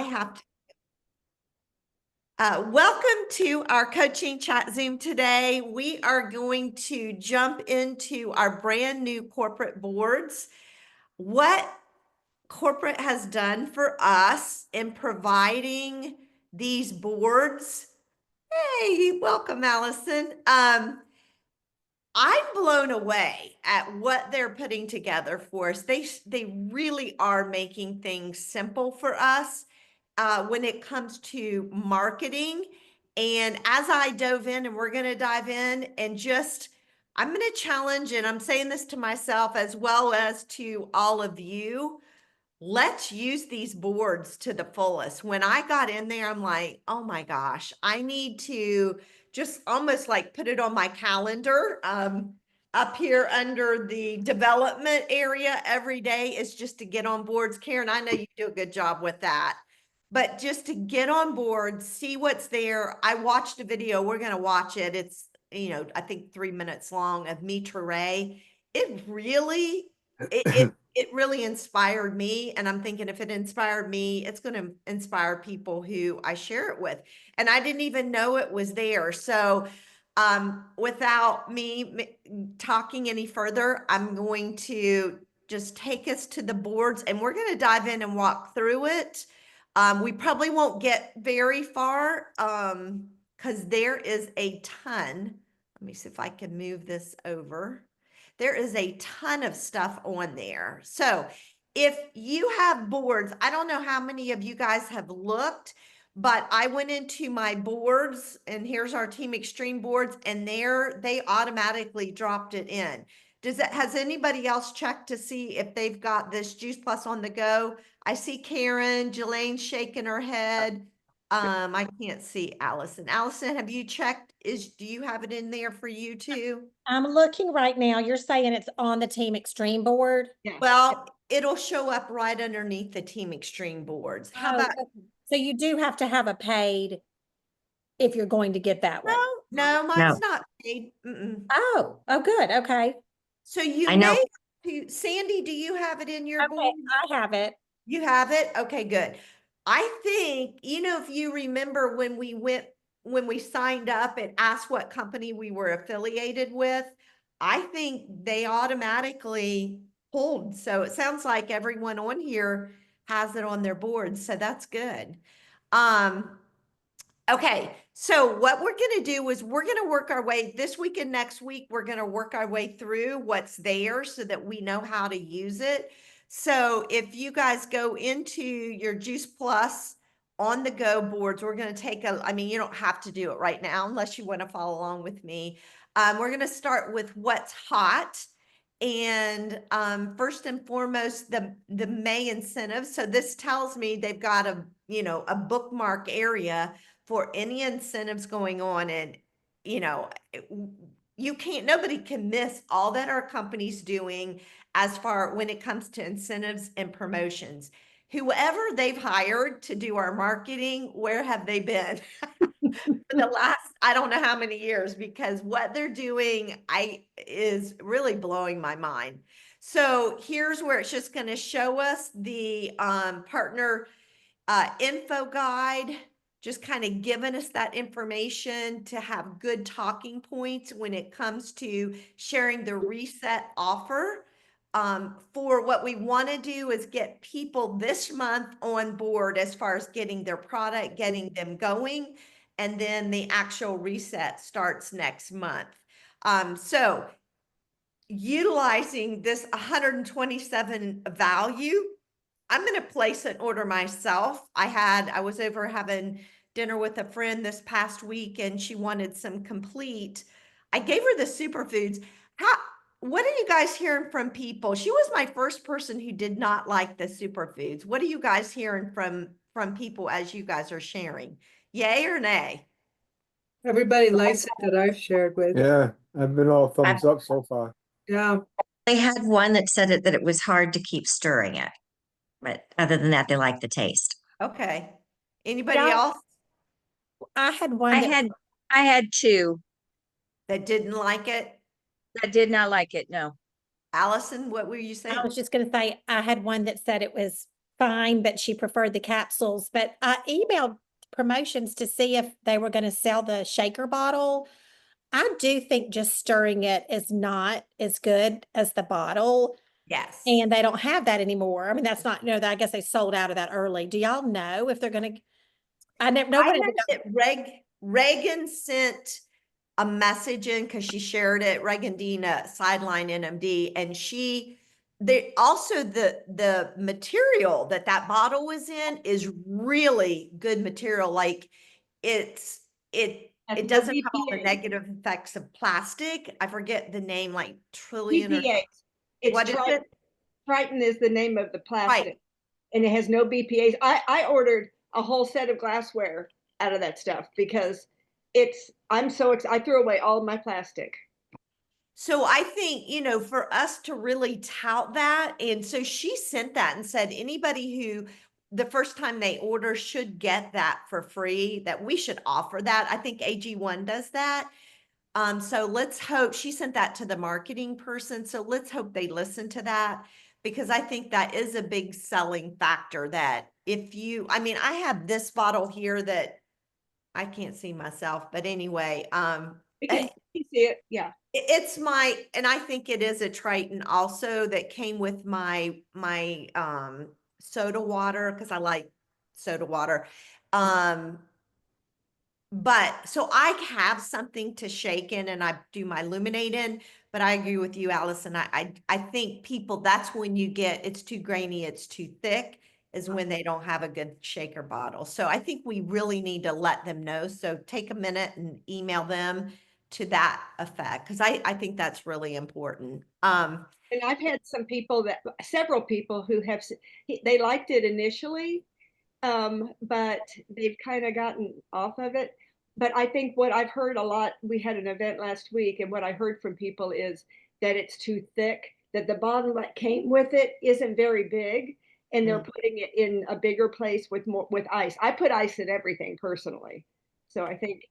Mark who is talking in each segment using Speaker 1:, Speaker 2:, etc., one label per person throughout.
Speaker 1: I have to. Welcome to our coaching chat Zoom today. We are going to jump into our brand new corporate boards. What corporate has done for us in providing these boards. Hey, welcome, Allison. I'm blown away at what they're putting together for us. They really are making things simple for us when it comes to marketing. And as I dove in, and we're going to dive in and just, I'm going to challenge, and I'm saying this to myself as well as to all of you. Let's use these boards to the fullest. When I got in there, I'm like, oh my gosh, I need to just almost like put it on my calendar. Up here under the development area every day is just to get on boards. Karen, I know you do a good job with that, but just to get on board, see what's there. I watched a video. We're going to watch it. It's, I think 3 minutes long of Mitra Ray. It really, it really inspired me. And I'm thinking if it inspired me, it's going to inspire people who I share it with. And I didn't even know it was there. So without me talking any further, I'm going to just take us to the boards and we're going to dive in and walk through it. We probably won't get very far because there is a ton. Let me see if I can move this over. There is a ton of stuff on there. So if you have boards, I don't know how many of you guys have looked, but I went into my boards and here's our Team Extreme boards and there they automatically dropped it in. Has anybody else checked to see if they've got this Juice Plus on the go? I see Karen, Jelaine shaking her head. I can't see Allison. Allison, have you checked? Do you have it in there for you too?
Speaker 2: I'm looking right now. You're saying it's on the Team Extreme board?
Speaker 1: Yeah. Well, it'll show up right underneath the Team Extreme boards. How about?
Speaker 2: Okay. So you do have to have a paid if you're going to get that one.
Speaker 1: No, mine's not paid.
Speaker 2: Oh, good. Okay.
Speaker 1: So you
Speaker 3: I know.
Speaker 1: Sandy, do you have it in your
Speaker 2: Okay,
Speaker 1: board?
Speaker 2: I have it.
Speaker 1: You have it? Okay, good. I think, if you remember when we signed up and asked what company we were affiliated with, I think they automatically pulled. So it sounds like everyone on here has it on their board. So that's good. Okay, so what we're going to do is we're going to work our way this week and next week. We're going to work our way through what's there so that we know how to use it. So if you guys go into your Juice Plus on the go boards, we're going to take you don't have to do it right now unless you want to follow along with me. We're going to start with what's hot. And first and foremost, the May incentives. So this tells me they've got a bookmark area for any incentives going on. And, nobody can miss all that our company's doing as far when it comes to incentives and promotions. Whoever they've hired to do our marketing, where have they been for the last, I don't know how many years, because what they're doing is really blowing my mind. So here's where it's just going to show us the partner info guide, just kind of giving us that information to have good talking points when it comes to sharing the reset offer. For what we want to do is get people this month on board as far as getting their product, getting them going, and then the actual reset starts next month. So utilizing this 127 value, I'm going to place an order myself. I was over having dinner with a friend this past week and she wanted some complete. I gave her the superfoods. What are you guys hearing from people? She was my first person who did not like the superfoods. What are you guys hearing from people as you guys are sharing? Yay or nay?
Speaker 4: Everybody likes it that I've shared with.
Speaker 5: Yeah, I've been all thumbs up so far.
Speaker 4: Yeah.
Speaker 3: They had one that said that it was hard to keep stirring it. But other than that, they like the taste.
Speaker 1: Okay. Anybody
Speaker 2: Yeah.
Speaker 1: else
Speaker 2: I had one
Speaker 6: I had two
Speaker 1: that didn't like it?
Speaker 6: that did not like it. No.
Speaker 1: Allison, what were you saying?
Speaker 2: I was just going to say, I had one that said it was fine, but she preferred the capsules. But I emailed promotions to see if they were going to sell the shaker bottle. I do think just stirring it is not as good as the bottle,
Speaker 1: Yes.
Speaker 2: and they don't have that anymore. I mean, that's not, I guess they sold out of that early. Do y'all know if they're going to? I never, nobody
Speaker 1: I
Speaker 2: ever
Speaker 1: know that Reagan sent a message in because she shared it, Reagan Dean, Sideline NMD, and they also the material that bottle was in is really good material. Like it
Speaker 7: Has no
Speaker 1: doesn't have all the
Speaker 7: BPA.
Speaker 1: negative effects of plastic. I forget the name, like Trillion or
Speaker 7: BPA. It's
Speaker 1: what is it?
Speaker 7: Triton is the name of the plastic,
Speaker 1: Right.
Speaker 7: and it has no BPA's. I ordered a whole set of glassware out of that stuff because I'm so excited. I threw away all of my plastic.
Speaker 1: So I think, for us to really tout that, and so she sent that and said anybody who the first time they order should get that for free, that we should offer that. I think AG1 does that. So let's hope she sent that to the marketing person. So let's hope they listen to that, because I think that is a big selling factor that I mean, I have this bottle here that I can't see myself, but anyway,
Speaker 7: Because you see it, yeah.
Speaker 1: it's and I think it is a Triton also that came with my soda water, because I like soda water. But so I have something to shake in and I do my Luminate in, but I agree with you, Allison. I think people, that's when you get, it's too grainy, it's too thick, is when they don't have a good shaker bottle. So I think we really need to let them know. So take a minute and email them to that effect, because I think that's really important.
Speaker 7: And I've had several people who they liked it initially, but they've kind of gotten off of it. But I think what I've heard a lot, we had an event last week, and what I heard from people is that it's too thick, that the bottle that came with it isn't very big, and they're putting it in a bigger place with ice. I put ice in everything personally. So I think,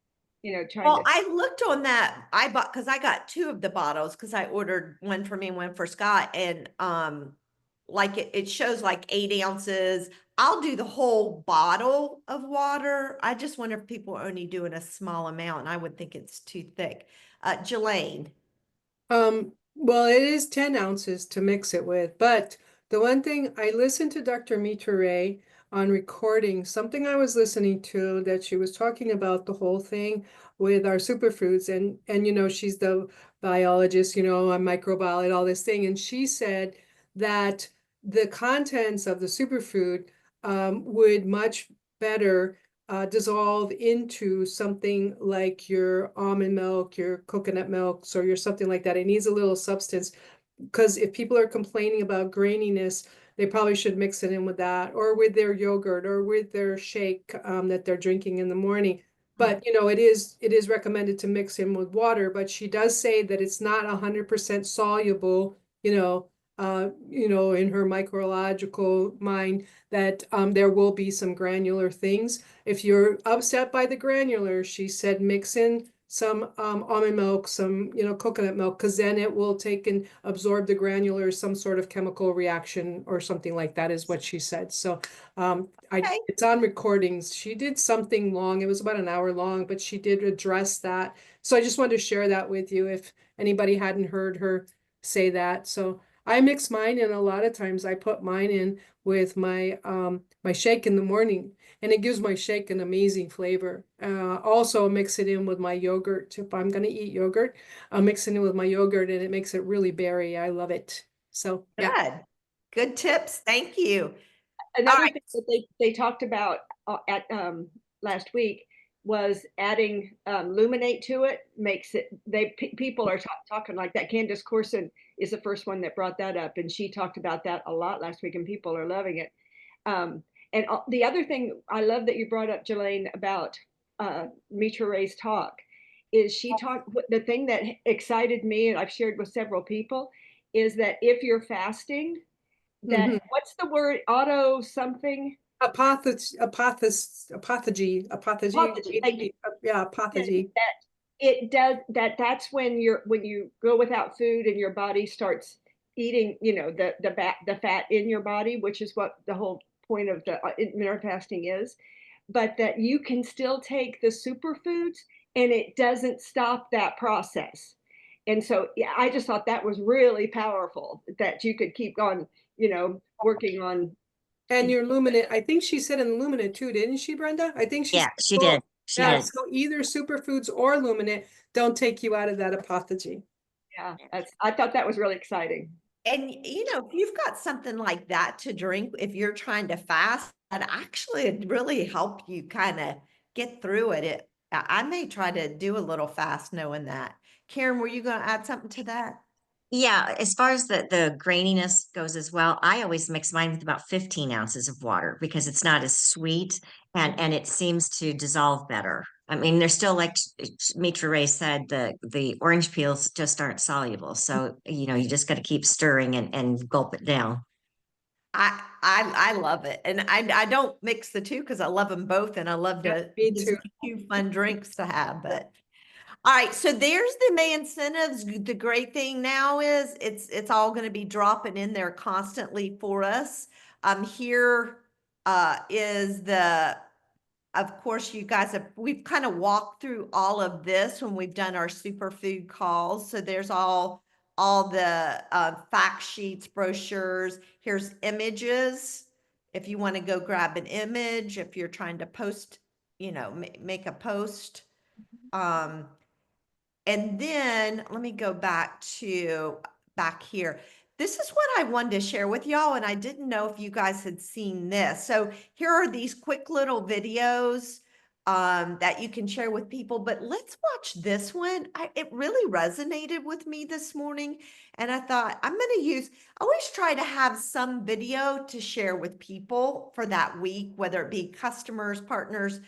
Speaker 1: Well, I looked on that. Because I got 2 of the bottles, because I ordered one for me and one for Scott. And like it shows like 8 ounces. I'll do the whole bottle of water. I just wonder if people are only doing a small amount, and I would think it's too thick. Jelaine.
Speaker 4: Well, it is 10 ounces to mix it with, but the one thing I listened to Dr. Mitra Ray on recording, something I was listening to that she was talking about the whole thing with our superfoods, and she's the biologist, on microbiology, all this thing, and she said that the contents of the superfood would much better dissolve into something like your almond milk, your coconut milk, or your something like that. It needs a little substance, because if people are complaining about graininess, they probably should mix it in with that, or with their yogurt, or with their shake that they're drinking in the morning. But it is recommended to mix in with water. But she does say that it's not 100% soluble, in her microbiological mind, that there will be some granular things. If you're upset by the granular, she said mix in some almond milk, some coconut milk, because then it will take and absorb the granular, some sort of chemical reaction or something like that, is what she said. So it's on recordings. She did something long. It was about an hour long, but she did address that. So I just wanted to share that with you if anybody hadn't heard her say that. So I mix mine in. A lot of times I put mine in with my my shake in the morning, and it gives my shake an amazing flavor. Also mix it in with my yogurt. If I'm going to eat yogurt, I'll mix it in with my yogurt, and it makes it really berry. I love it. So yeah.
Speaker 1: Good tips. Thank you.
Speaker 7: Another thing that they talked about at last week was adding Luminate to it. Makes it, people are talking like that. Candace Corson is the first one that brought that up, and she talked about that a lot last week, and people are loving it. And the other thing I love that you brought up, Jelaine, about Mitra Ray's talk, is she talked, the thing that excited me, and I've shared with several people, is that if you're fasting, that what's the word, auto something?
Speaker 4: Apophagy. Yeah, apophagy.
Speaker 7: That it does that. That's when you go without food and your body starts eating, the fat in your body, which is what the whole point of the intermittent fasting is, but that you can still take the superfoods and it doesn't stop that process. And so, yeah, I just thought that was really powerful that you could keep on, working on.
Speaker 4: And your luminant, I think she said in luminant too, didn't she, Brenda? I think she
Speaker 3: Yeah,
Speaker 4: said
Speaker 3: she
Speaker 4: both.
Speaker 3: did. She
Speaker 4: Yeah,
Speaker 3: did.
Speaker 4: so either superfoods or luminant don't take you out of that apophagy.
Speaker 7: Yeah, I thought that was really exciting.
Speaker 1: And if you've got something like that to drink, if you're trying to fast, that actually really help you kind of get through it. I may try to do a little fast knowing that. Karen, were you going to add something to that?
Speaker 3: Yeah, as far as the graininess goes as well, I always mix mine with about 15 ounces of water because it's not as sweet and it seems to dissolve better. I mean, they're still like Mitra Ray said, the orange peels just aren't soluble. So, you just got to keep stirring and gulp it down.
Speaker 1: I love it. And I don't mix the two because I love them both and I love
Speaker 4: Yeah,
Speaker 1: to
Speaker 4: me
Speaker 1: just
Speaker 4: too.
Speaker 1: make two fun drinks to have. But all right, so there's the May incentives. The great thing now is it's all going to be dropping in there constantly for us. Here is of course, you guys we've kind of walked through all of this when we've done our superfood calls. So there's all the fact sheets, brochures. Here's images. If you want to go grab an image, if you're trying to post, make a post. And then let me go back here. This is what I wanted to share with y'all, and I didn't know if you guys had seen this. So here are these quick little videos that you can share with people, but let's watch this one. It really resonated with me this morning, and I thought I always try to have some video to share with people for that week, whether it be customers, partners,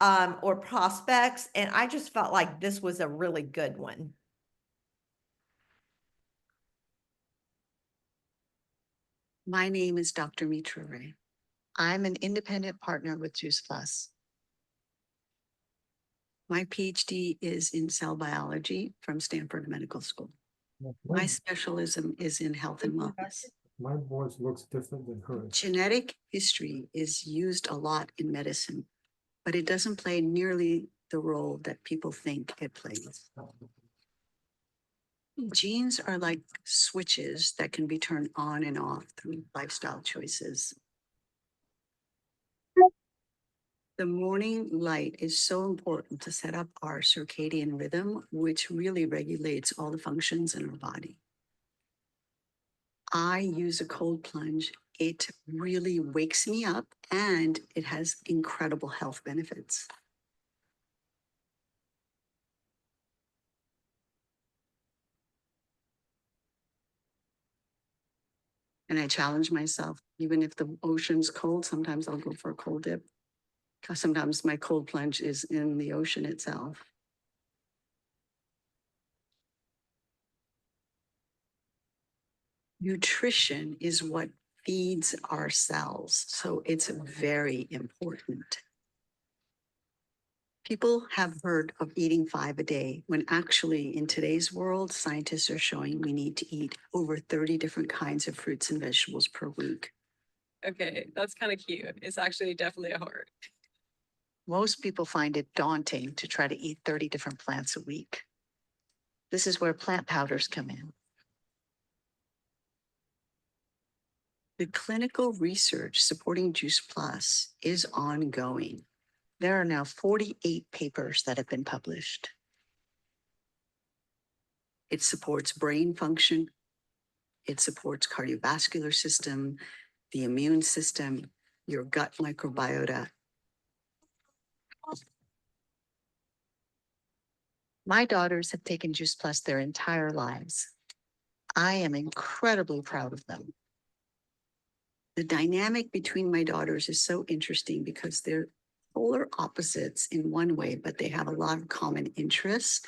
Speaker 1: or prospects. And I just felt like this was a really good one.
Speaker 8: My name is Dr. Mitra Ray. I'm an independent partner with Juice Plus. My PhD is in cell biology from Stanford Medical School. My specialism is in health and wellness.
Speaker 5: My voice looks different than hers.
Speaker 8: Genetic history is used a lot in medicine, but it doesn't play nearly the role that people think it plays. Genes are like switches that can be turned on and off through lifestyle choices. The morning light is so important to set up our circadian rhythm, which really regulates all the functions in our body. I use a cold plunge. It really wakes me up and it has incredible health benefits. And I challenge myself, even if the ocean's cold, sometimes I'll go for a cold dip. Because sometimes my cold plunge is in the ocean itself. Nutrition is what feeds our cells, so it's very important. People have heard of eating 5 a day, when actually in today's world, scientists are showing we need to eat over 30 different kinds of fruits and vegetables per week.
Speaker 9: Okay, that's kind of cute. It's actually definitely a heart.
Speaker 8: Most people find it daunting to try to eat 30 different plants a week. This is where plant powders come in. The clinical research supporting Juice Plus is ongoing. There are now 48 papers that have been published. It supports brain function. It supports cardiovascular system, the immune system, your gut microbiota. My daughters have taken Juice Plus their entire lives. I am incredibly proud of them. The dynamic between my daughters is so interesting because they're polar opposites in one way, but they have a lot of common interests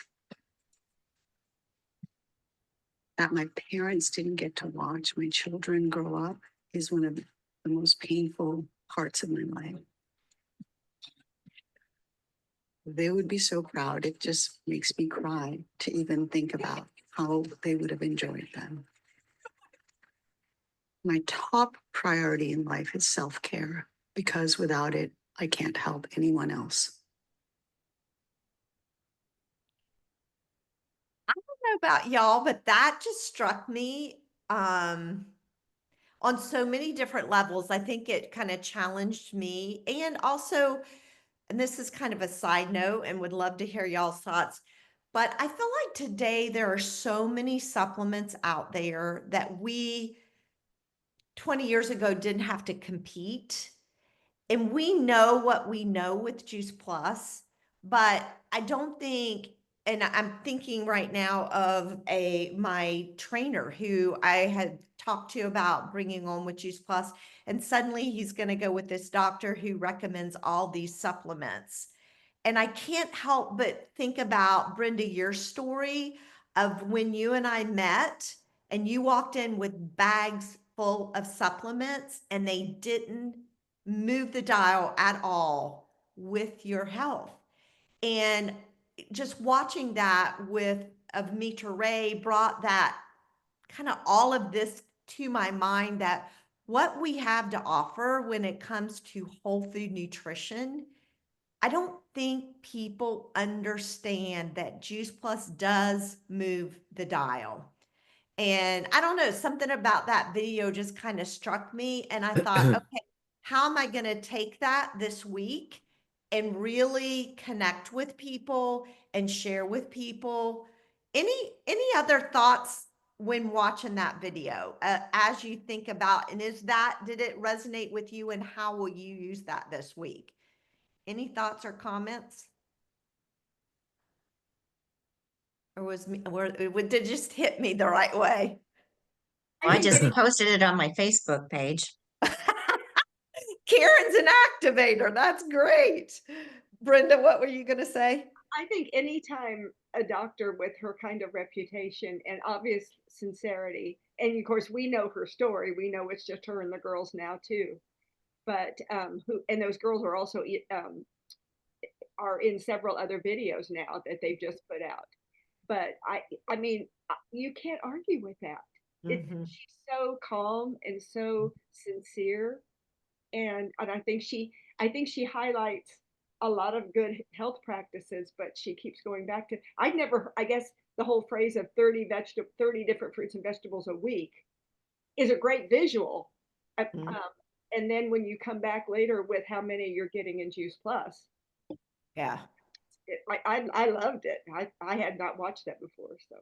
Speaker 8: that my parents didn't get to watch my children grow up is one of the most painful parts of my life. They would be so proud. It just makes me cry to even think about how they would have enjoyed them. My top priority in life is self-care because without it, I can't help anyone else.
Speaker 1: Know about y'all, but that just struck me on so many different levels. I think it kind of challenged me, and also, and this is kind of a side note and would love to hear y'all's thoughts, but I feel like today there are so many supplements out there that we 20 years ago didn't have to compete. And we know what we know with Juice Plus, but I don't think, and I'm thinking right now of my trainer who I had talked to about bringing on with Juice Plus, and suddenly he's going to go with this doctor who recommends all these supplements. And I can't help but think about, Brenda, your story of when you and I met and you walked in with bags full of supplements and they didn't move the dial at all with your health. And just watching that with of Mitra Ray brought that kind of all of this to my mind, that what we have to offer when it comes to whole food nutrition, I don't think people understand that Juice Plus does move the dial. And I don't know, something about that video just kind of struck me. And I thought, okay, how am I going to take that this week and really connect with people and share with people? Any other thoughts when watching that video as you think about, and did it resonate with you, and how will you use that this week? Any thoughts or comments? Or did it just hit me the right way?
Speaker 3: I just posted it on my Facebook page.
Speaker 1: Karen's an activator. That's great. Brenda, what were you going to say?
Speaker 7: I think anytime a doctor with her kind of reputation and obvious sincerity, and of course we know her story, we know it's just her and the girls now too, but those girls are also are in several other videos now that they've just put out. But I mean, you can't argue with that. She's so calm and so sincere, and I think she highlights a lot of good health practices, but she keeps going back to, I guess the whole phrase of 30 different fruits and vegetables a week is a great visual. And then when you come back later with how many you're getting in Juice Plus.
Speaker 1: Yeah.
Speaker 7: I loved it. I had not watched that before, so.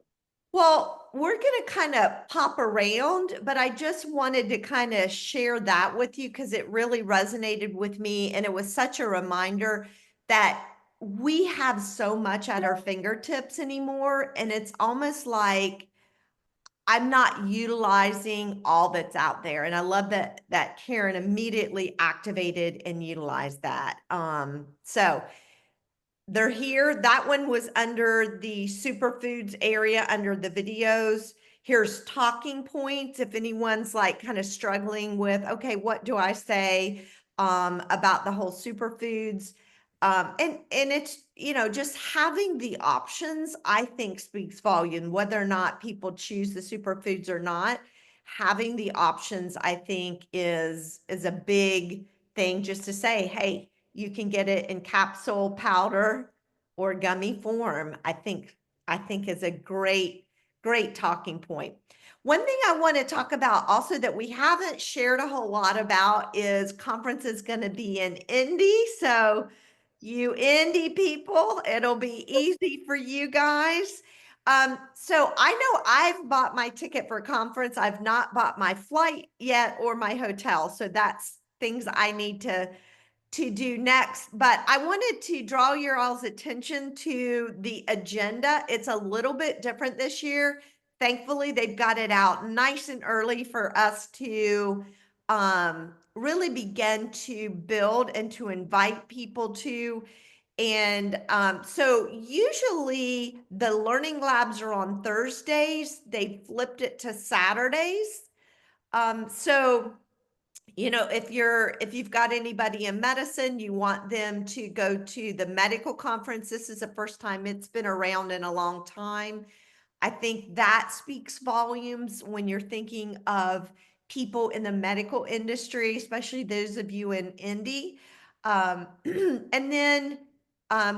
Speaker 1: Well, we're going to kind of pop around, but I just wanted to kind of share that with you because it really resonated with me. And it was such a reminder that we have so much at our fingertips anymore. And it's almost like I'm not utilizing all that's out there. And I love that Karen immediately activated and utilized that. So they're here. That one was under the superfoods area under the videos. Here's talking points. If anyone's like kind of struggling with, okay, what do I say about the whole superfoods? And it's, just having the options, I think speaks volume, whether or not people choose the superfoods or not. Having the options, I think is a big thing, just to say, hey, you can get it in capsule, powder, or gummy form. I think is a great talking point. One thing I want to talk about also that we haven't shared a whole lot about is conference is going to be in Indy. So you Indy people, it'll be easy for you guys. So I know I've bought my ticket for a conference. I've not bought my flight yet or my hotel. So that's things I need to do next, but I wanted to draw your all's attention to the agenda. It's a little bit different this year. Thankfully, they've got it out nice and early for us to really begin to build and to invite people to. And so usually the learning labs are on Thursdays. They flipped it to Saturdays. So if you've got anybody in medicine, you want them to go to the medical conference. This is the first time it's been around in a long time. I think that speaks volumes when you're thinking of people in the medical industry, especially those of you in Indy. And then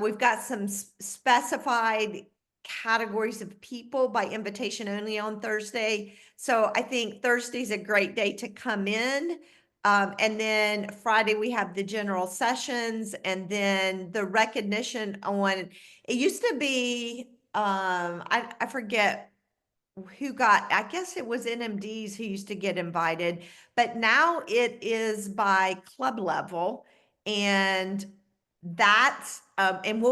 Speaker 1: we've got some specified categories of people by invitation only on Thursday. So I think Thursday's a great day to come in. And then Friday we have the general sessions, and then the recognition on, it used to be, I forget who got, I guess it was NMDs who used to get invited, but now it is by club level. And that's, and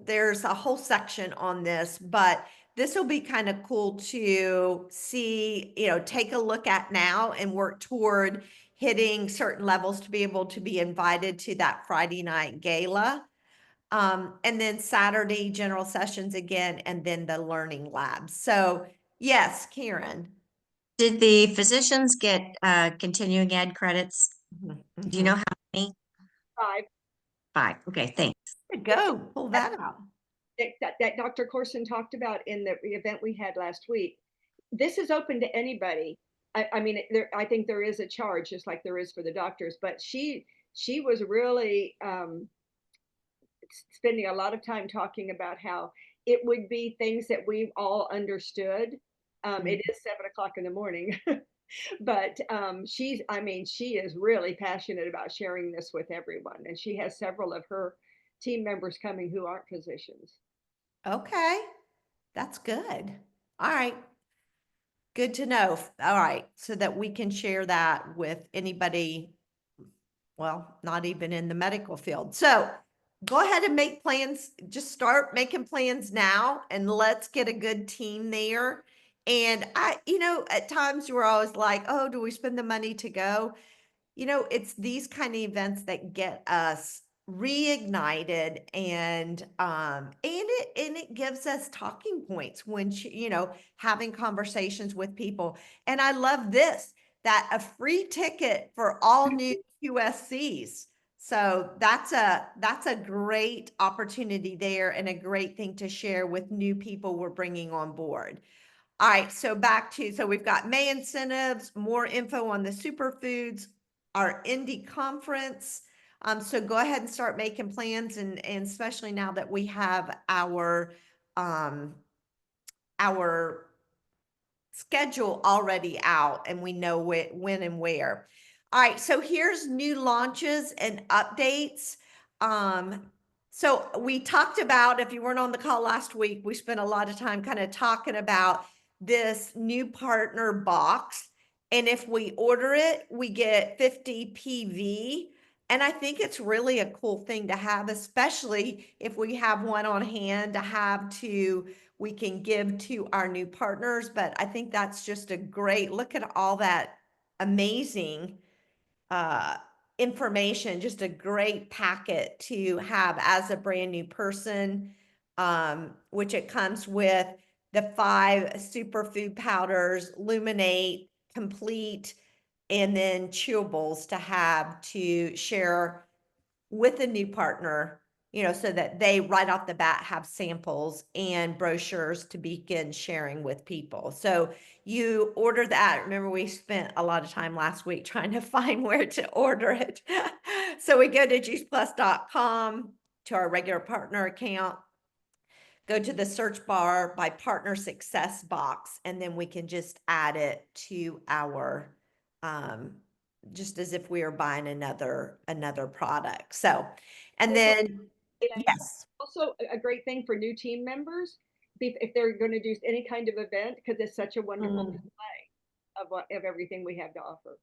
Speaker 1: there's a whole section on this, but this will be kind of cool to see, take a look at now and work toward hitting certain levels to be able to be invited to that Friday night gala. And then Saturday general sessions again, and then the learning labs. So yes, Karen.
Speaker 3: Did the physicians get continuing ed credits? Do you know how many?
Speaker 7: 5.
Speaker 3: 5. Okay, thanks.
Speaker 1: Go pull that out.
Speaker 7: That Dr. Corson talked about in the event we had last week. This is open to anybody. I mean, I think there is a charge, just like there is for the doctors, but she was really spending a lot of time talking about how it would be things that we've all understood. It is 7:00 in the morning, but she is really passionate about sharing this with everyone, and she has several of her team members coming who aren't physicians.
Speaker 1: Okay, that's good. All right. Good to know. All right, so that we can share that with anybody, well, not even in the medical field. So go ahead and make plans. Just start making plans now, and let's get a good team there. And at times we're always like, oh, do we spend the money to go? It's these kind of events that get us reignited, and it gives us talking points when having conversations with people. And I love this, that a free ticket for all new QSCs. So that's a great opportunity there, and a great thing to share with new people we're bringing on board. All right, so we've got May incentives, more info on the superfoods, our Indy conference. So go ahead and start making plans, and especially now that we have our schedule already out and we know when and where. All right, so here's new launches and updates. So we talked about, if you weren't on the call last week, we spent a lot of time kind of talking about this new partner box. And if we order it, we get 50 PV. And I think it's really a cool thing to have, especially if we have one on hand we can give to our new partners. But I think that's just a great look at all that amazing information, just a great packet to have as a brand new person, which it comes with the 5 superfood powders, Luminate, Complete, and then chewables to have to share with a new partner, so that they right off the bat have samples and brochures to begin sharing with people. So you order that. Remember, we spent a lot of time last week trying to find where to order it. So we go to juiceplus.com, to our regular partner account, go to the search bar by partner success box, and then we can just add it to our, just as if we were buying another product. So, and then, yes.
Speaker 7: Also a great thing for new team members, if they're going to do any kind of event, because it's such a wonderful display of everything we have to offer.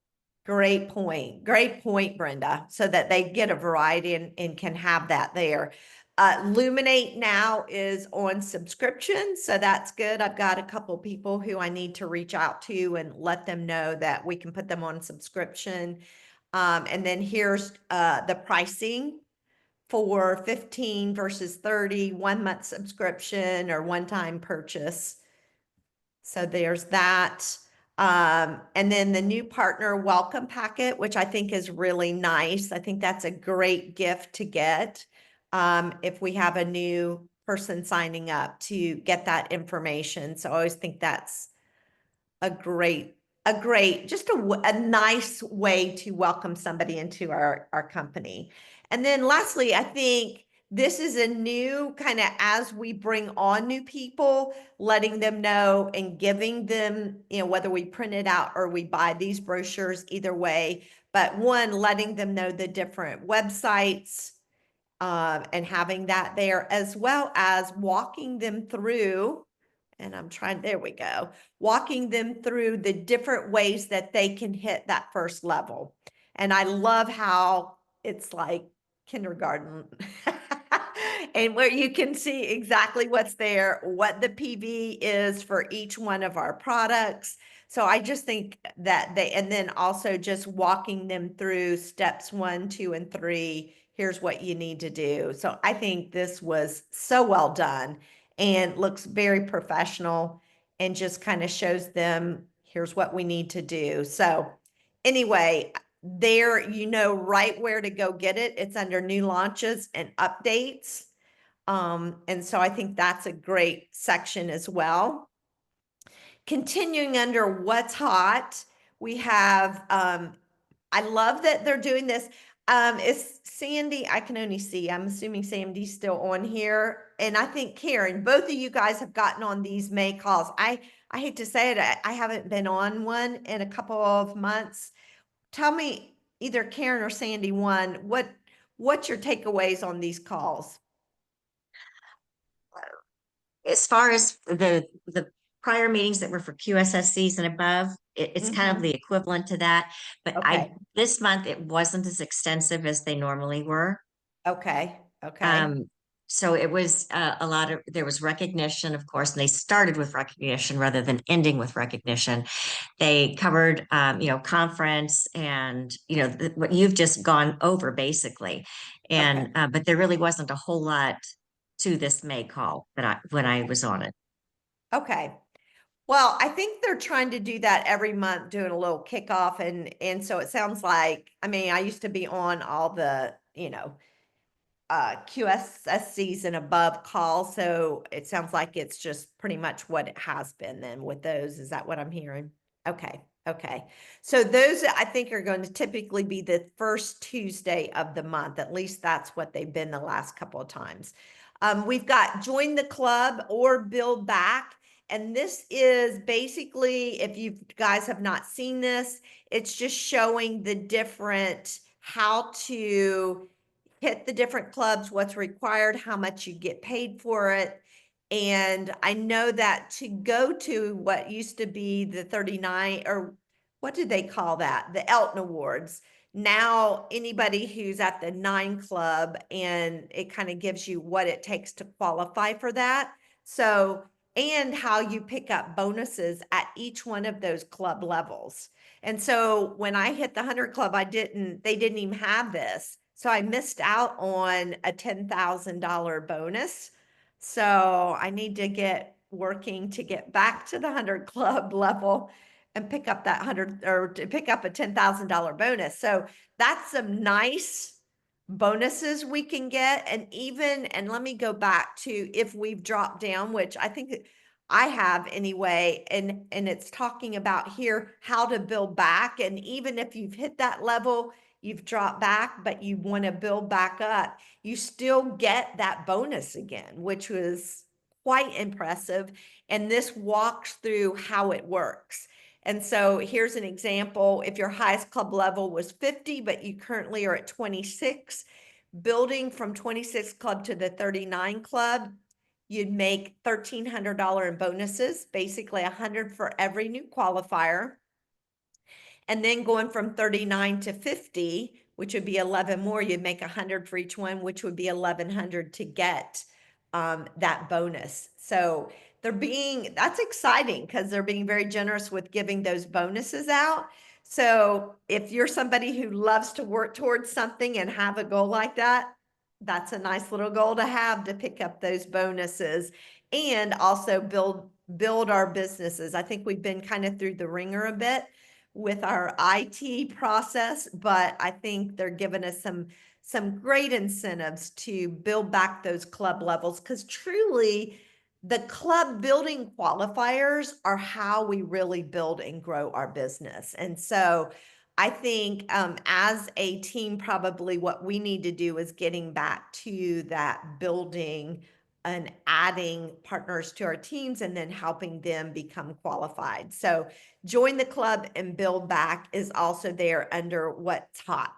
Speaker 1: Great point, Brenda, so that they get a variety and can have that there. Luminate now is on subscription, so that's good. I've got a couple people who I need to reach out to and let them know that we can put them on subscription. And then here's the pricing for 15 versus 30, 1 month subscription or one-time purchase. So there's that. And then the new partner welcome packet, which I think is really nice. I think that's a great gift to get. If we have a new person signing up, to get that information. So I always think that's a great just a nice way to welcome somebody into our company. And then lastly, I think this is a new kind of, as we bring on new people, letting them know and giving them, whether we print it out or we buy these brochures, either way, but one, letting them know the different websites, and having that there, as well as walking them through, and there we go, walking them through the different ways that they can hit that first level. And I love how it's like kindergarten. And where you can see exactly what's there, what the PV is for each one of our products. So I just think that and then also just walking them through steps 1, 2, and 3. Here's what you need to do. So I think this was so well done and looks very professional and just kind of shows them, here's what we need to do. So anyway, there, right where to go get it. It's under new launches and updates. And so I think that's a great section as well. Continuing under what's hot, we have, I love that they're doing this. Is Sandy, I can only see, I'm assuming Sandy's still on here. And I think Karen, both of you guys have gotten on these May calls. I hate to say it, I haven't been on one in a couple of months. Tell me, either Karen or Sandy, what's your takeaways on these calls?
Speaker 3: As far as the prior meetings that were for QSSCs and above, it's kind of the equivalent to that. But
Speaker 1: Okay.
Speaker 3: this month it wasn't as extensive as they normally were.
Speaker 1: Okay. Okay.
Speaker 3: So it was there was recognition, of course, and they started with recognition rather than ending with recognition. They covered, conference and, what you've just gone over basically. And, but there really wasn't a whole lot to this May call when I was on it.
Speaker 1: Okay. Well, I think they're trying to do that every month, doing a little kickoff. And so it sounds like, I used to be on all the, QSSCs and above calls. So it sounds like it's just pretty much what it has been then with those. Is that what I'm hearing? Okay. Okay. So those I think are going to typically be the first Tuesday of the month. At least that's what they've been the last couple of times. We've got Join the Club or Build Back. And this is basically, if you guys have not seen this, it's just showing the different, how to hit the different clubs, what's required, how much you get paid for it. And I know that to go to what used to be the 39, or what did they call that? The Elton Awards. Now anybody who's at the 9 club, and it kind of gives you what it takes to qualify for that. So, and how you pick up bonuses at each one of those club levels. And so when I hit the 100 club, they didn't even have this. So I missed out on a $10,000 bonus. So I need to get working to get back to the 100 club level and pick up that 100, or to pick up a $10,000 bonus. So that's some nice bonuses we can get. And let me go back to if we've dropped down, which I think I have anyway. And it's talking about here how to build back. And even if you've hit that level, you've dropped back, but you want to build back up, you still get that bonus again, which was quite impressive. And this walks through how it works. And so here's an example. If your highest club level was 50, but you currently are at 26, building from 26 club to the 39 club, you'd make $1,300 in bonuses, basically 100 for every new qualifier. And then going from 39 to 50, which would be 11 more, you'd make 100 for each one, which would be 1,100 to get that bonus. So that's exciting because they're being very generous with giving those bonuses out. So if you're somebody who loves to work towards something and have a goal like that, that's a nice little goal to have, to pick up those bonuses and also build our businesses. I think we've been kind of through the ringer a bit with our IT process, but I think they're giving us some great incentives to build back those club levels, because truly The club building qualifiers are how we really build and grow our business. And so I think as a team, probably what we need to do is getting back to that building and adding partners to our teams and then helping them become qualified. So join the club and build back is also there under what's hot.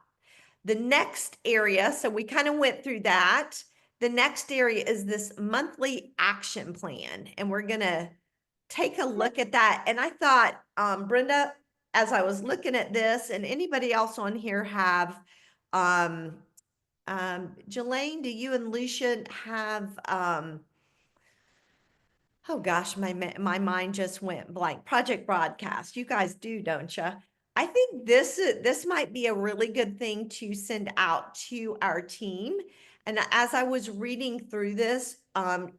Speaker 1: The next area, so we kind of went through that. The next area is this monthly action plan, and we're gonna take a look at that. And I thought, Brenda, as I was looking at this, and anybody else on here have, Jelaine, do you and Lucia have, oh gosh, my mind just went blank. Project Broadcast. You guys do, don't you? I think this might be a really good thing to send out to our team. And as I was reading through this, and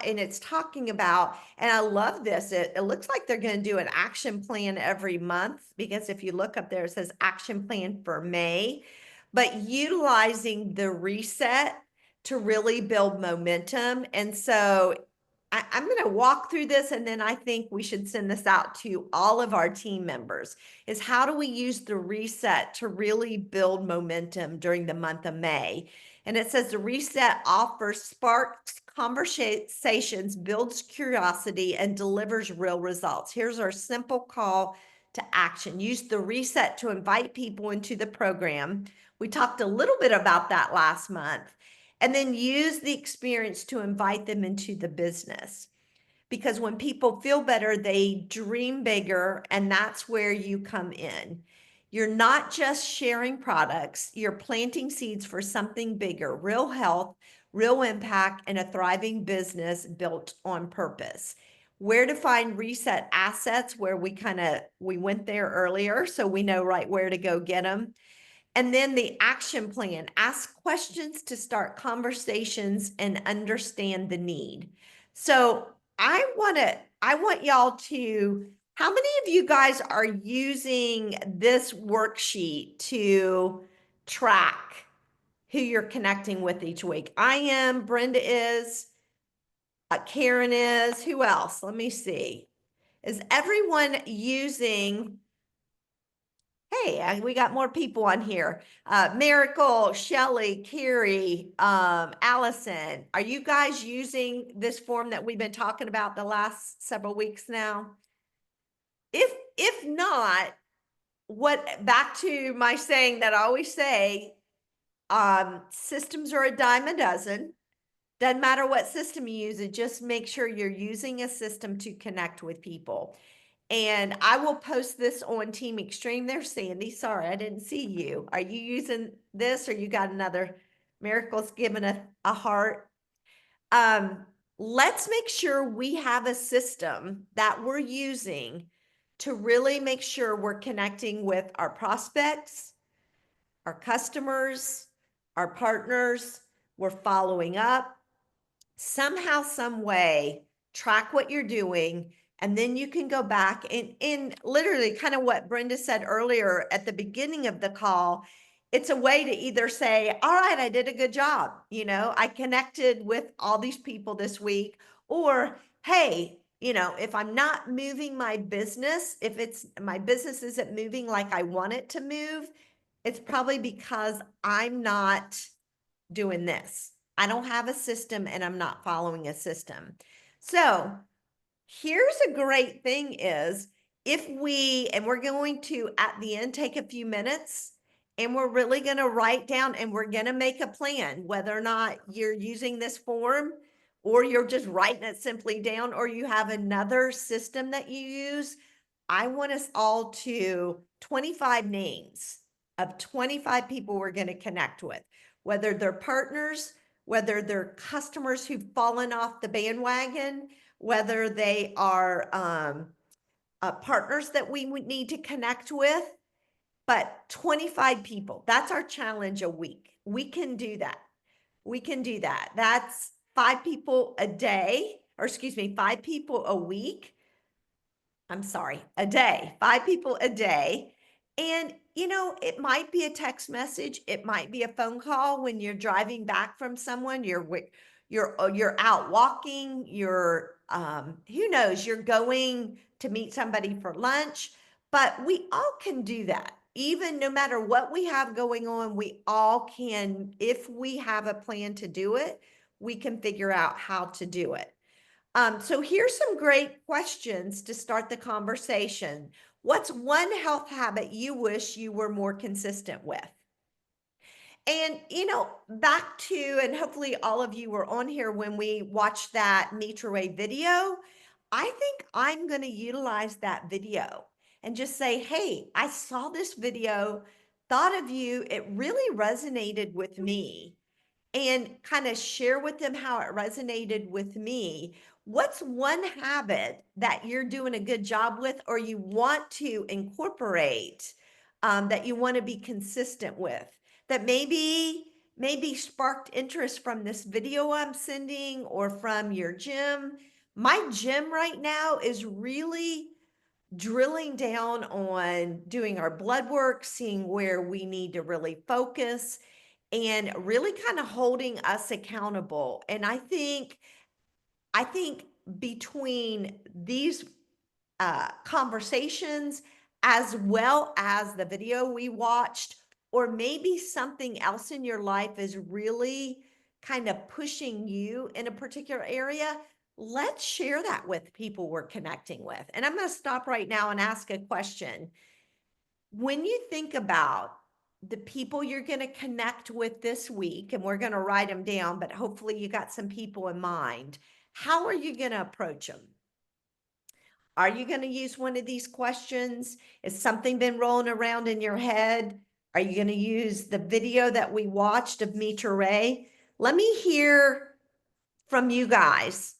Speaker 1: it's talking about, and I love this. It looks like they're going to do an action plan every month, because if you look up there, it says action plan for May, but utilizing the reset to really build momentum. And so I'm going to walk through this, and then I think we should send this out to all of our team members, is how do we use the reset to really build momentum during the month of May? And it says the reset offers sparks conversations, builds curiosity, and delivers real results. Here's our simple call to action. Use the reset to invite people into the program. We talked a little bit about that last month. And then use the experience to invite them into the business. Because when people feel better, they dream bigger, and that's where you come in. You're not just sharing products, you're planting seeds for something bigger, real health, real impact, and a thriving business built on purpose. Where to find reset assets, where we went there earlier, so we know right where to go get them. And then the action plan, ask questions to start conversations and understand the need. So I want y'all to, how many of you guys are using this worksheet to track who you're connecting with each week? I am, Brenda is, Karen is, who else? Let me see. Is everyone using, hey, we got more people on here. Miracle, Shelly, Carrie, Allison. Are you guys using this form that we've been talking about the last several weeks now? If not, back to my saying that I always say, systems are a dime a dozen. Doesn't matter what system you use, it just make sure you're using a system to connect with people. And I will post this on Team Extreme. There's Sandy. Sorry, I didn't see you. Are you using this, or you got another? Miracle's giving a heart. Let's make sure we have a system that we're using to really make sure we're connecting with our prospects, our customers, our partners. We're following up. Somehow, some way, track what you're doing. And then you can go back and literally kind of what Brenda said earlier at the beginning of the call. It's a way to either say, all right, I did a good job. I connected with all these people this week, or, hey, if I'm not moving my business, if my business isn't moving like I want it to move, it's probably because I'm not doing this. I don't have a system, and I'm not following a system. So here's a great thing is, and we're going to, at the end, take a few minutes, and we're really going to write down, and we're going to make a plan, whether or not you're using this form, or you're just writing it simply down, or you have another system that you use. I want us all to 25 names of 25 people we're going to connect with, whether they're partners, whether they're customers who've fallen off the bandwagon, whether they are partners that we would need to connect with, but 25 people, that's our challenge a week. We can do that. We can do that. That's 5 people a day, or excuse me, 5 people a week. I'm sorry, a day, 5 people a day. And, it might be a text message. It might be a phone call when you're driving back from someone, you're out walking, you're, who knows, you're going to meet somebody for lunch, but we all can do that. Even no matter what we have going on, we all can, if we have a plan to do it, we can figure out how to do it. So here's some great questions to start the conversation. What's one health habit you wish you were more consistent with? And, back to, and hopefully all of you were on here when we watched that Mitra Ray video. I think I'm going to utilize that video and just say, hey, I saw this video, thought of you, it really resonated with me, and kind of share with them how it resonated with me. What's one habit that you're doing a good job with, or you want to incorporate, that you want to be consistent with, that maybe sparked interest from this video I'm sending or from your gym? My gym right now is really drilling down on doing our blood work, seeing where we need to really focus, and really kind of holding us accountable. And I think between these conversations, as well as the video we watched, or maybe something else in your life is really kind of pushing you in a particular area, let's share that with people we're connecting with. And I'm going to stop right now and ask a question. When you think about the people you're going to connect with this week, and we're going to write them down, but hopefully you got some people in mind, how are you going to approach them? Are you going to use one of these questions? Has something been rolling around in your head? Are you going to use the video that we watched of Mitra Ray? Let me hear from you guys.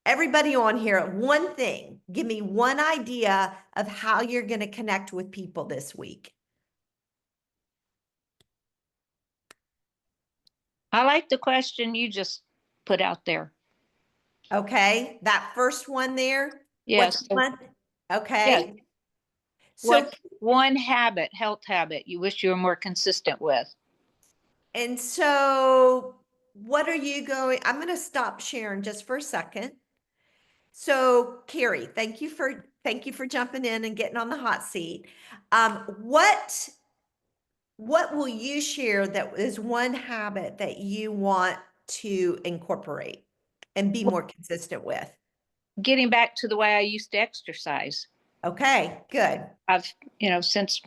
Speaker 1: Everybody on here, one thing, give me one idea of how you're going to connect with people this week.
Speaker 6: I like the question you just put out there.
Speaker 1: Okay, that first one there.
Speaker 6: Yes.
Speaker 1: What's one? Okay. So,
Speaker 6: What's one habit, health habit, you wish you were more consistent with?
Speaker 1: and so what are you going, I'm going to stop sharing just for a second. So Carrie, thank you for jumping in and getting on the hot seat. What will you share that is one habit that you want to incorporate and be more consistent with?
Speaker 6: Getting back to the way I used to exercise.
Speaker 1: Okay, good.
Speaker 6: I've, since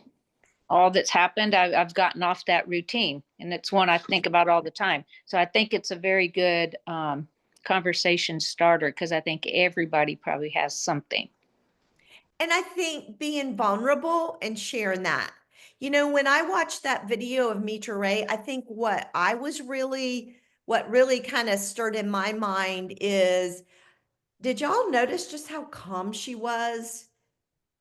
Speaker 6: all that's happened, I've gotten off that routine, and it's one I think about all the time. So I think it's a very good conversation starter, because I think everybody probably has something.
Speaker 1: And I think being vulnerable and sharing that. When I watched that video of Mitra Ray, I think what really kind of stirred in my mind is, did y'all notice just how calm she was?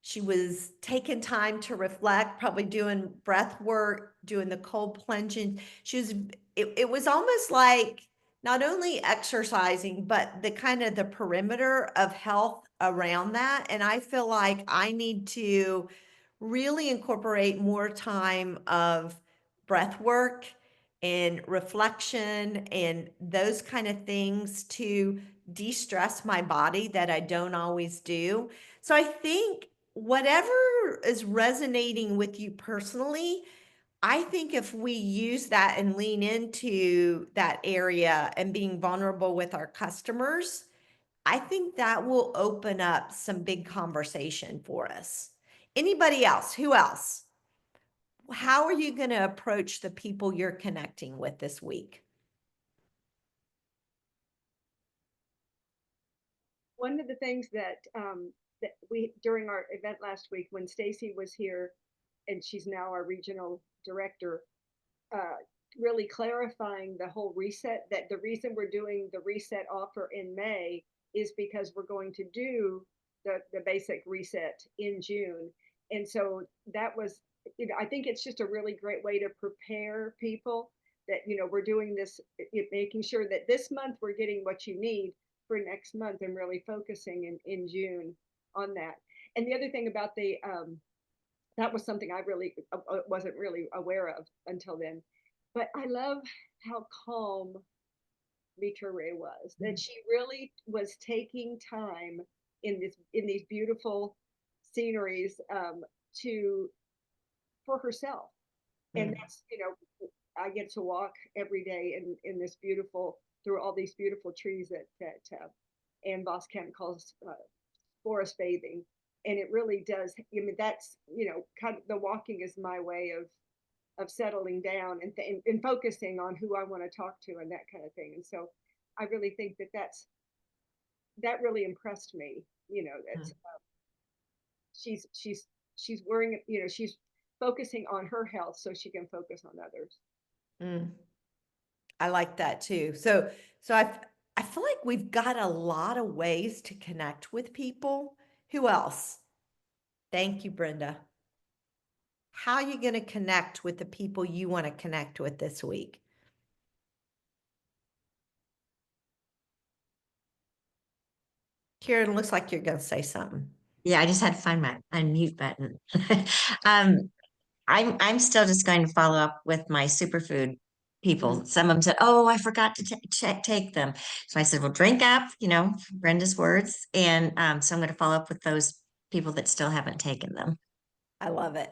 Speaker 1: She was taking time to reflect, probably doing breath work, doing the cold plunging. It was almost like not only exercising, but the kind of the perimeter of health around that. And I feel like I need to really incorporate more time of breath work and reflection and those kind of things to de-stress my body that I don't always do. So I think whatever is resonating with you personally, I think if we use that and lean into that area and being vulnerable with our customers, I think that will open up some big conversation for us. Anybody else? Who else? How are you going to approach the people you're connecting with this week?
Speaker 7: One of the things that we during our event last week when Stacy was here, and she's now our regional director, really clarifying the whole reset, that the reason we're doing the reset offer in May is because we're going to do the basic reset in June. And so that was, I think it's just a really great way to prepare people that, we're doing this, making sure that this month we're getting what you need for next month, and really focusing in June on that. And the other thing about that was something I really wasn't really aware of until then. But I love how calm Ray was, that she really was taking time in these beautiful sceneries to for herself. And
Speaker 1: Mm.
Speaker 7: that's, I get to walk every day in this beautiful, through all these beautiful trees that Ann Voskamp calls forest bathing. And it really does. I mean, that's, kind of the walking is my way of settling down and focusing on who I want to talk to and that kind of thing. And so I really think that really impressed me, that she's worrying, she's focusing on her health so she can focus on others.
Speaker 1: Mm. I like that too. So I feel like we've got a lot of ways to connect with people. Who else? Thank you, Brenda. How are you going to connect with the people you want to connect with this week? Karen, looks like you're going to say something.
Speaker 3: Yeah, I just had to find my unmute button. Um, I'm still just going to follow up with my superfood people. Some of them said, "Oh, I forgot to take them." So I said, "Well, drink up," Brenda's words, and so I'm going to follow up with those people that still haven't taken them.
Speaker 1: I love it.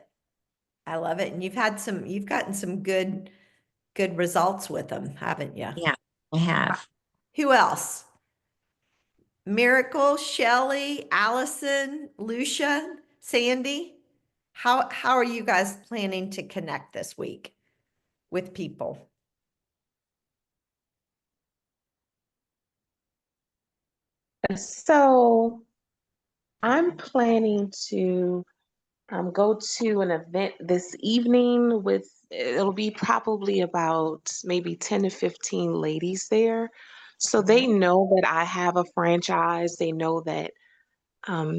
Speaker 1: I love it. And you've gotten some good results with them, haven't you?
Speaker 3: Yeah, I have.
Speaker 1: Who else? Miracle, Shelley, Allison, Lucia, Sandy. How are you guys planning to connect this week with people?
Speaker 10: So I'm planning to go to an event this evening with, it'll be probably about maybe 10 to 15 ladies there. So they know that I have a franchise. They know that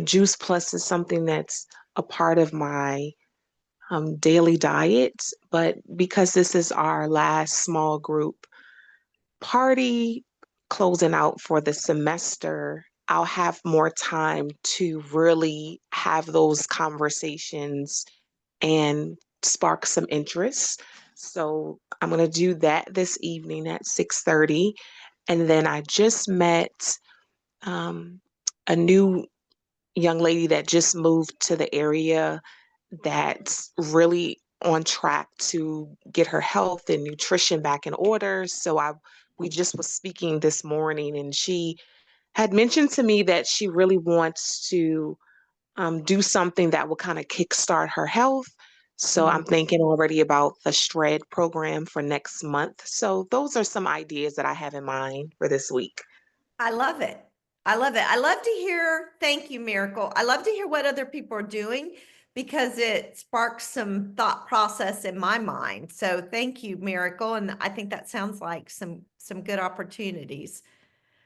Speaker 10: Juice Plus is something that's a part of my daily diet. But because this is our last small group party closing out for the semester, I'll have more time to really have those conversations and spark some interest. So I'm going to do that this evening at 6:30. And then I just met um, a new young lady that just moved to the area that's really on track to get her health and nutrition back in order. So we just was speaking this morning, and she had mentioned to me that she really wants to do something that will kind of kickstart her health. So I'm thinking already about the STRED program for next month. So those are some ideas that I have in mind for this week.
Speaker 1: I love it. I love it. I love to hear, thank you, Miracle. I love to hear what other people are doing because it sparks some thought process in my mind. So thank you, Miracle. And I think that sounds like some good opportunities.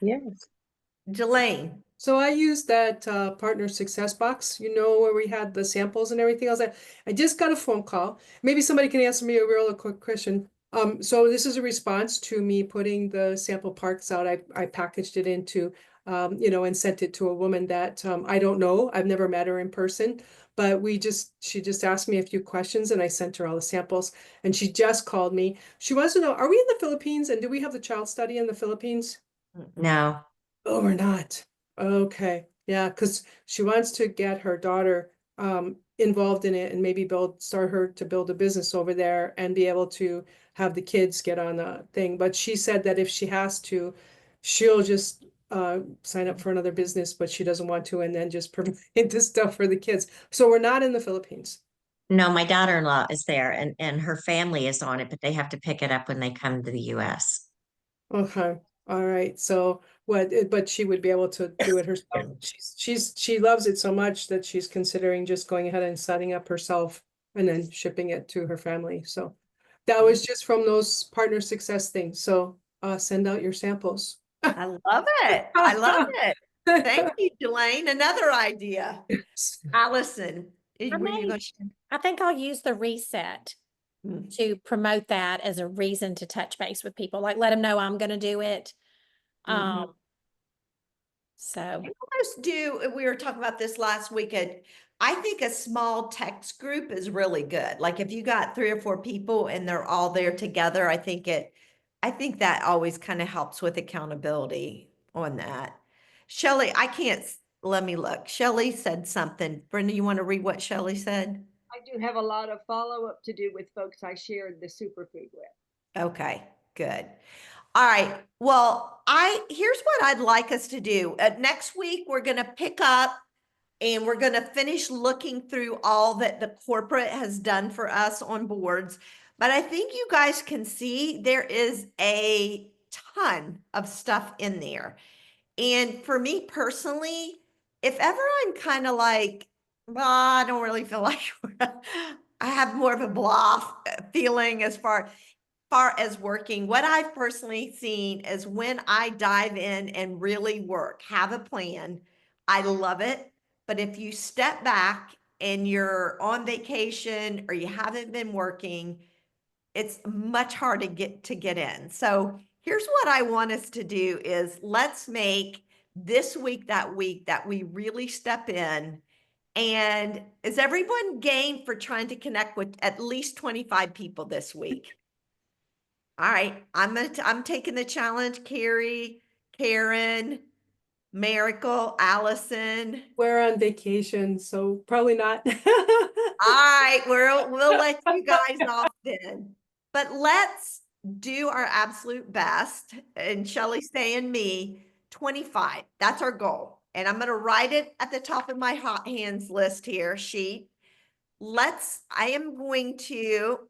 Speaker 10: Yes.
Speaker 1: Jelaine.
Speaker 4: So I used that partner success box, where we had the samples and everything else. I just got a phone call. Maybe somebody can answer me a real quick question. So this is a response to me putting the sample parts out. I packaged it into, and sent it to a woman that I don't know. I've never met her in person, but she just asked me a few questions and I sent her all the samples. And she just called me. She wants to know, are we in the Philippines and do we have the child study in the Philippines?
Speaker 3: No.
Speaker 4: Oh, we're not. Okay. Yeah, because she wants to get her daughter involved in it and maybe start her to build a business over there and be able to have the kids get on the thing. But she said that if she has to, she'll just sign up for another business, but she doesn't want to, and then just provide the stuff for the kids. So we're not in the Philippines.
Speaker 3: No, my daughter-in-law is there and her family is on it, but they have to pick it up when they come to the US.
Speaker 4: Okay. All right. So but she would be able to do it herself. She loves it so much that she's considering just going ahead and setting up herself and then shipping it to her family. So that was just from those partner success things. So send out your samples.
Speaker 1: I love it. I love it. Thank you, Jelaine. Another idea. Allison, were you going to?
Speaker 2: I think I'll use the reset
Speaker 1: Mm.
Speaker 2: to promote that as a reason to touch base with people, like let them know I'm going to do it. So
Speaker 1: Almost do, we were talking about this last weekend. I think a small text group is really good. Like if you got 3 or 4 people and they're all there together, I think I think that always kind of helps with accountability on that. Shelley, I can't, let me look. Shelley said something. Brenda, you want to read what Shelley said?
Speaker 7: I do have a lot of follow-up to do with folks I shared the superfood with.
Speaker 1: Okay, good. All right. Well, here's what I'd like us to do. Next week, we're going to pick up and we're going to finish looking through all that the corporate has done for us on boards. But I think you guys can see there is a ton of stuff in there. And for me personally, if ever I'm kind of like, well, I don't really feel like I have more of a blah feeling as far as working, what I've personally seen is when I dive in and really work, have a plan, I love it. But if you step back and you're on vacation or you haven't been working, it's much harder to get in. So here's what I want us to do is let's make this week that we really step in. And is everyone game for trying to connect with at least 25 people this week? All right, I'm taking the challenge. Carrie, Karen, Miracle, Allison.
Speaker 4: We're on vacation, so probably not.
Speaker 1: All right, we'll let you guys off then. But let's do our absolute best. And Shelley saying me, 25. That's our goal. And I'm going to write it at the top of my hot hands list here sheet. I am going to